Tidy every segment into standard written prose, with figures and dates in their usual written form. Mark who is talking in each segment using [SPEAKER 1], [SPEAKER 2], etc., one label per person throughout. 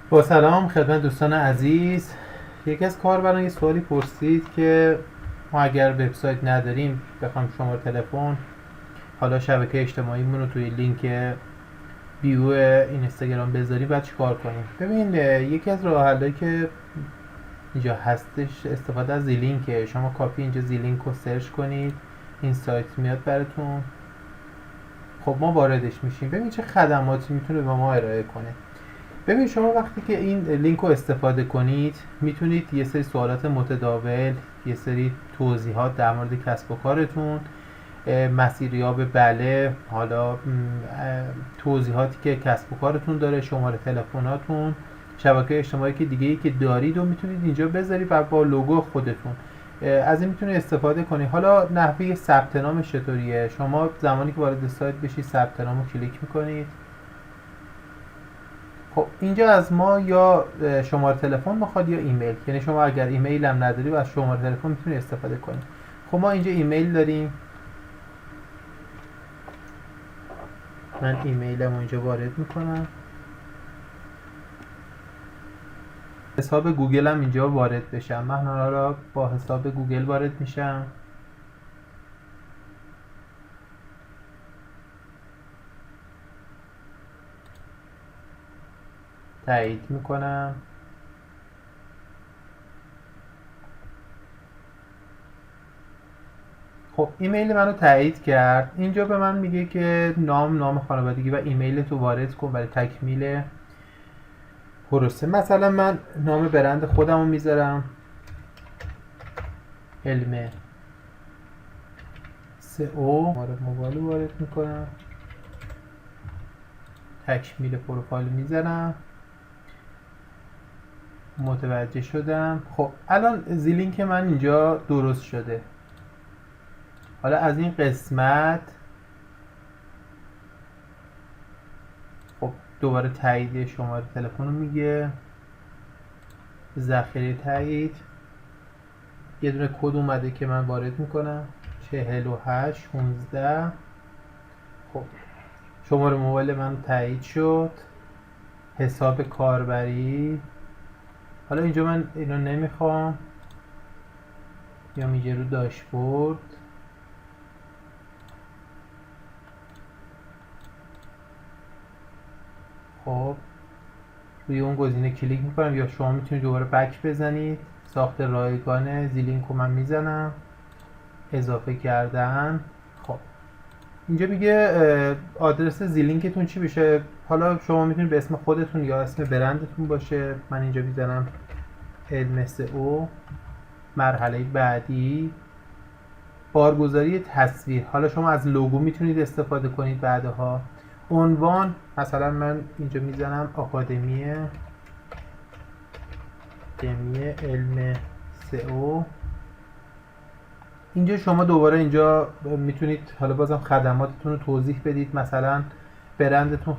[SPEAKER 1] با سلام خدمت دوستان عزیز. یکی از کاربران یه سوالی پرسید که ما اگر وبسایت نداریم بخوام شماره تلفن حالا شبکه اجتماعیمون رو توی لینک بیو اینستاگرام بذاریم بعد چیکار کنیم. ببین، یکی از راه حلایی که اینجا هستش استفاده از زیلینکه. شما کافی اینجا زیلینک رو سرچ کنید، این سایت میاد براتون. خب ما واردش میشیم، ببین چه خدماتی میتونه به ما ارائه کنه. ببین شما وقتی که این لینک رو استفاده کنید میتونید یه سری سوالات متداول، یه سری توضیحات در مورد کسب و کارتون، مسیریاب بله، حالا توضیحاتی که کسب و کارتون داره، شماره تلفناتون، شبکه اجتماعی که دیگه ای که دارید و میتونید اینجا بذارید و با لوگو خودتون از این میتونید استفاده کنید. حالا نحوه ثبت نامش چطوریه؟ شما زمانی که وارد سایت بشید ثبت نام رو کلیک میکنید. خب اینجا از ما یا شماره تلفن میخواد یا ایمیل، یعنی شما اگر ایمیل هم نداری و از شماره تلفن میتونی استفاده کنی. خب ما اینجا ایمیل داریم، من ایمیلم اینجا وارد میکنم، حساب گوگل هم اینجا وارد بشم. من حالا با حساب گوگل وارد میشم، تایید میکنم. خب ایمیل منو تایید کرد. اینجا به من میگه که نام خانوادگی و ایمیل تو وارد کن برای تکمیل پروسه. مثلا من نام برند خودم رو میذارم، علم سئو. موبایل رو وارد میکنم، تکمیل پروفایل میزنم، متوجه شدم. خب الان زیلینک من اینجا درست شده. حالا از این قسمت خب دوباره تایید شماره تلفن رو میگه، ذخیره تایید، یه دونه کد اومده که من وارد میکنم 48 16. خب شماره موبایل من تایید شد، حساب کاربری. حالا اینجا من اینو نمیخوام، یا میگه رو داشبورد. خب روی اون گزینه کلیک میکنم، یا شما میتونید دوباره بک بزنید. ساخت رایگان زیلینک رو من میزنم، اضافه کردن. خب اینجا میگه آدرس زیلینکتون چی بشه. حالا شما میتونید به اسم خودتون یا اسم برندتون باشه. من اینجا میزنم علم سئو. مرحله بعدی بارگذاری تصویر. حالا شما از لوگو میتونید استفاده کنید بعدها. عنوان مثلا من اینجا میزنم آکادمی علم سئو. اینجا شما دوباره اینجا میتونید حالا بازم خدماتتون رو توضیح بدید. مثلا برندتون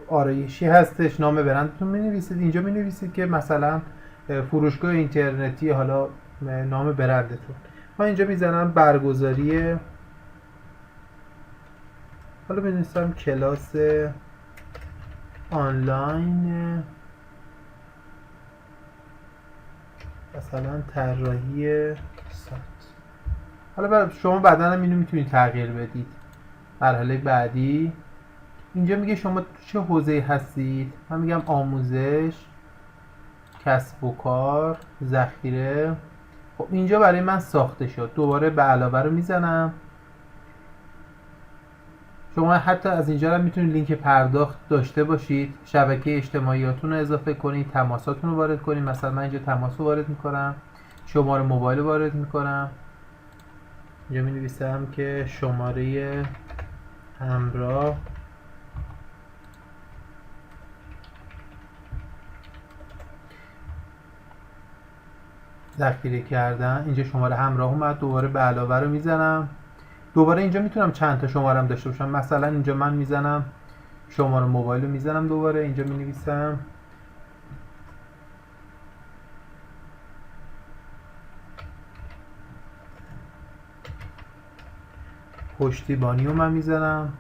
[SPEAKER 1] آرایشی هستش، نام برندتون مینویسید. اینجا مینویسید که مثلا فروشگاه اینترنتی، حالا نام برندتون. من اینجا میزنم برگزاری، حالا بنویسم کلاس آنلاین مثلا طراحی سایت. حالا شما بعدا هم اینو میتونید تغییر بدید. مرحله بعدی اینجا میگه شما چه حوزه‌ای هستید. من میگم آموزش، کسب و کار، ذخیره. خب اینجا برای من ساخته شد. دوباره به علاوه رو میزنم. شما حتی از اینجا هم میتونید لینک پرداخت داشته باشید، شبکه اجتماعیاتون رو اضافه کنید، تماساتون رو وارد کنید. مثلا من اینجا تماس رو وارد میکنم، شماره موبایل رو وارد میکنم. اینجا می نویسم که شماره همراه ذخیره کردن. اینجا شماره همراه اومد، دوباره به علاوه رو میزنم. دوباره اینجا میتونم چند تا شماره هم داشته باشم. مثلا اینجا من میزنم شماره موبایل رو میزنم، دوباره اینجا می نویسم پشتیبانی رو من میزنم.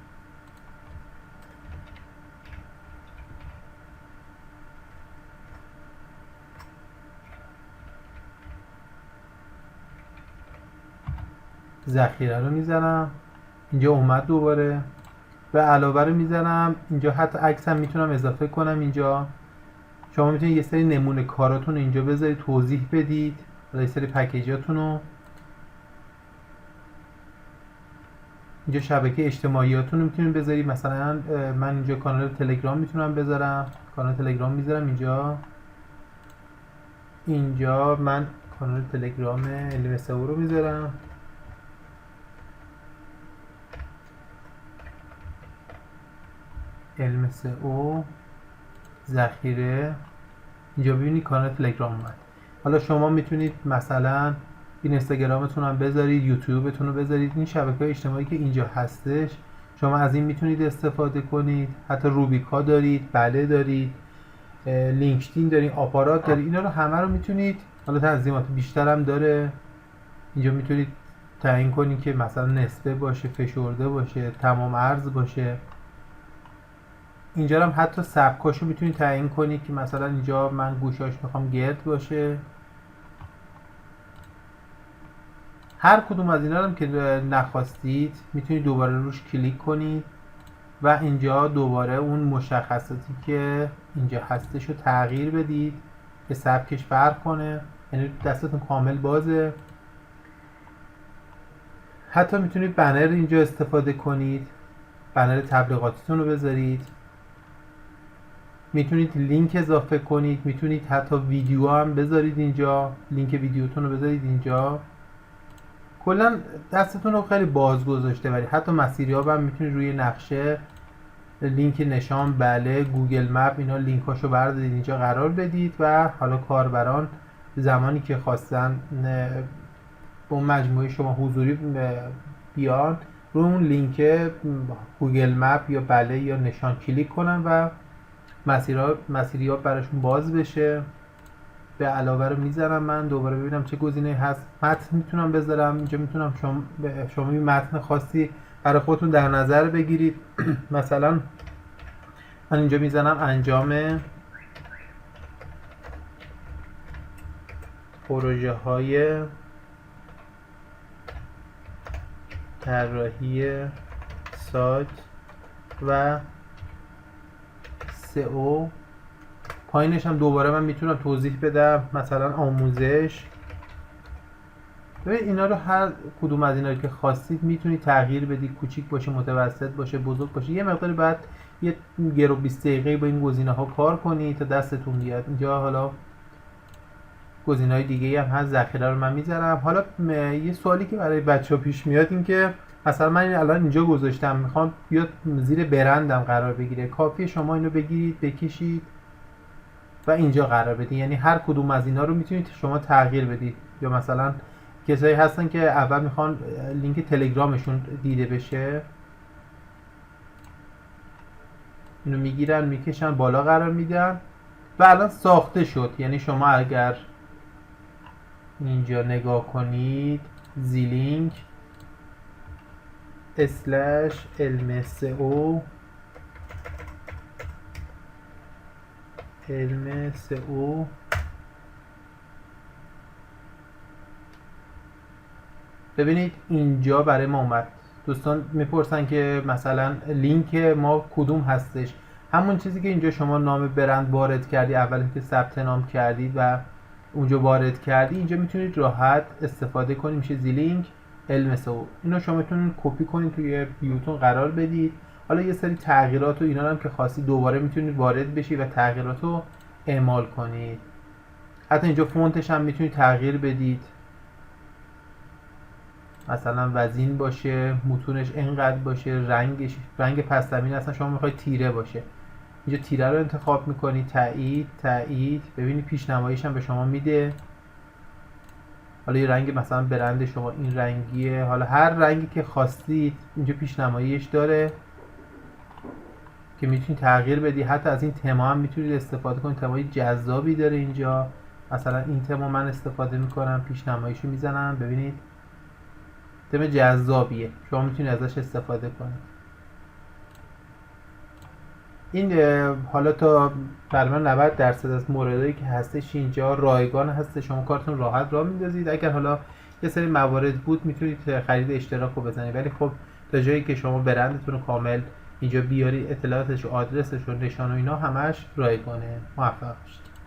[SPEAKER 1] ذخیره رو میزنم اینجا، اومد دوباره و علاوه رو میزنم اینجا. حتی عکس هم میتونم اضافه کنم اینجا. شما میتونید یه سری نمونه کاراتون رو اینجا بذارید، توضیح بدید، یه سری پکیجاتون رو اینجا. شبکه اجتماعیاتون رو میتونید بذارید، مثلا من اینجا کانال تلگرام میتونم بذارم، کانال تلگرام میذارم اینجا من کانال تلگرام علم سئو رو میذارم. علم سئو ذخیره، اینجا ببینید کانال تلگرام اومد. حالا شما میتونید مثلا اینستاگرامتون هم بذارید، یوتیوبتون رو بذارید، این شبکه‌های اجتماعی که اینجا هستش شما از این میتونید استفاده کنید. حتی روبیکا دارید، بله دارید، لینکدین دارید، آپارات دارید، اینا رو همه رو میتونید. حالا تنظیمات بیشتر هم داره، اینجا میتونید تعیین کنید که مثلا نصفه باشه، فشرده باشه، تمام عرض باشه. اینجا هم حتی سبکاشو میتونید تعیین کنید که مثلا اینجا من گوشاش میخوام گرد باشه. هر کدوم از اینا هم که نخواستید میتونید دوباره روش کلیک کنید و اینجا دوباره اون مشخصاتی که اینجا هستش رو تغییر بدید که سبکش فرق کنه، یعنی دستتون کامل بازه. حتی میتونید بنر اینجا استفاده کنید، بنر تبلیغاتیتون رو بذارید، میتونید لینک اضافه کنید، میتونید حتی ویدیو هم بذارید اینجا، لینک ویدیوتون رو بذارید اینجا. کلا دستتون رو خیلی باز گذاشته، ولی حتی مسیریاب هم میتونید روی نقشه لینک نشان، بله، گوگل مپ، اینا لینکاشو بردارید اینجا قرار بدید و حالا کاربران زمانی که خواستن به اون مجموعه شما حضوری بیان رو اون لینک گوگل مپ یا بله یا نشان کلیک کنن و مسیریاب براشون باز بشه. به علاوه رو میذارم من دوباره ببینم چه گزینه هست. متن میتونم بذارم اینجا، میتونم شما یه متن خاصی برای خودتون در نظر بگیرید. مثلا من اینجا میزنم انجام پروژه های طراحی سایت و سئو. پایینش هم دوباره من میتونم توضیح بدم، مثلا آموزش. ببین اینا رو هر کدوم از اینا رو که خواستید میتونید تغییر بدید، کوچیک باشه، متوسط باشه، بزرگ باشه. یه مقداری بعد یه گرو 20 دقیقه با این گزینه ها کار کنید تا دستتون بیاد. اینجا حالا گزینه های دیگه هم هست، ذخیره رو من میذارم. حالا یه سوالی که برای بچه‌ها پیش میاد این که مثلا من الان اینجا گذاشتم میخوام بیاد زیر برندم قرار بگیره، کافیه شما اینو بگیرید بکشید و اینجا قرار بدید. یعنی هر کدوم از اینا رو میتونید شما تغییر بدید. یا مثلا کسایی هستن که اول میخوان لینک تلگرامشون دیده بشه، اینو میگیرن میکشن بالا قرار میدن و الان ساخته شد. یعنی شما اگر اینجا نگاه کنید زیلینک اسلش علم سئو ببینید اینجا برای ما اومد. دوستان میپرسن که مثلا لینک ما کدوم هستش. همون چیزی که اینجا شما نام برند وارد کردی اول که ثبت نام کردید و اونجا وارد کردی، اینجا میتونید راحت استفاده کنید. میشه زیلینک علم سئو. اینو شما میتونید کپی کنید توی بیوتون قرار بدید. حالا یه سری تغییرات و اینا هم که خواستید دوباره میتونید وارد بشید و تغییرات رو اعمال کنید. حتی اینجا فونتش هم میتونید تغییر بدید، مثلا وزین باشه، متونش اینقدر باشه، رنگ پس زمین اصلا شما میخواید تیره باشه، اینجا تیره رو انتخاب میکنید. تایید. ببینید پیشنماییش هم به شما میده. حالا یه رنگ مثلا برند شما این رنگیه، حالا هر رنگی که خواستید اینجا پیشنماییش داره که میتونید تغییر بدید. حتی از این تما هم میتونید استفاده کنید، تمای جذابی داره اینجا. مثلا این تما من استفاده میکنم، پیشنماییشو میزنم، ببینید تم جذابیه، شما میتونید ازش استفاده کنید. این حالا تا تقریبا 90% از موردایی که هستش اینجا رایگان هست، شما کارتون راحت راه میندازید. اگر حالا یه سری موارد بود میتونید خرید اشتراک رو بزنید، ولی خب تا جایی که شما برندتون رو کامل اینجا بیاری، اطلاعاتش و آدرسش و نشان و اینا همش رایگانه. موفق باشید.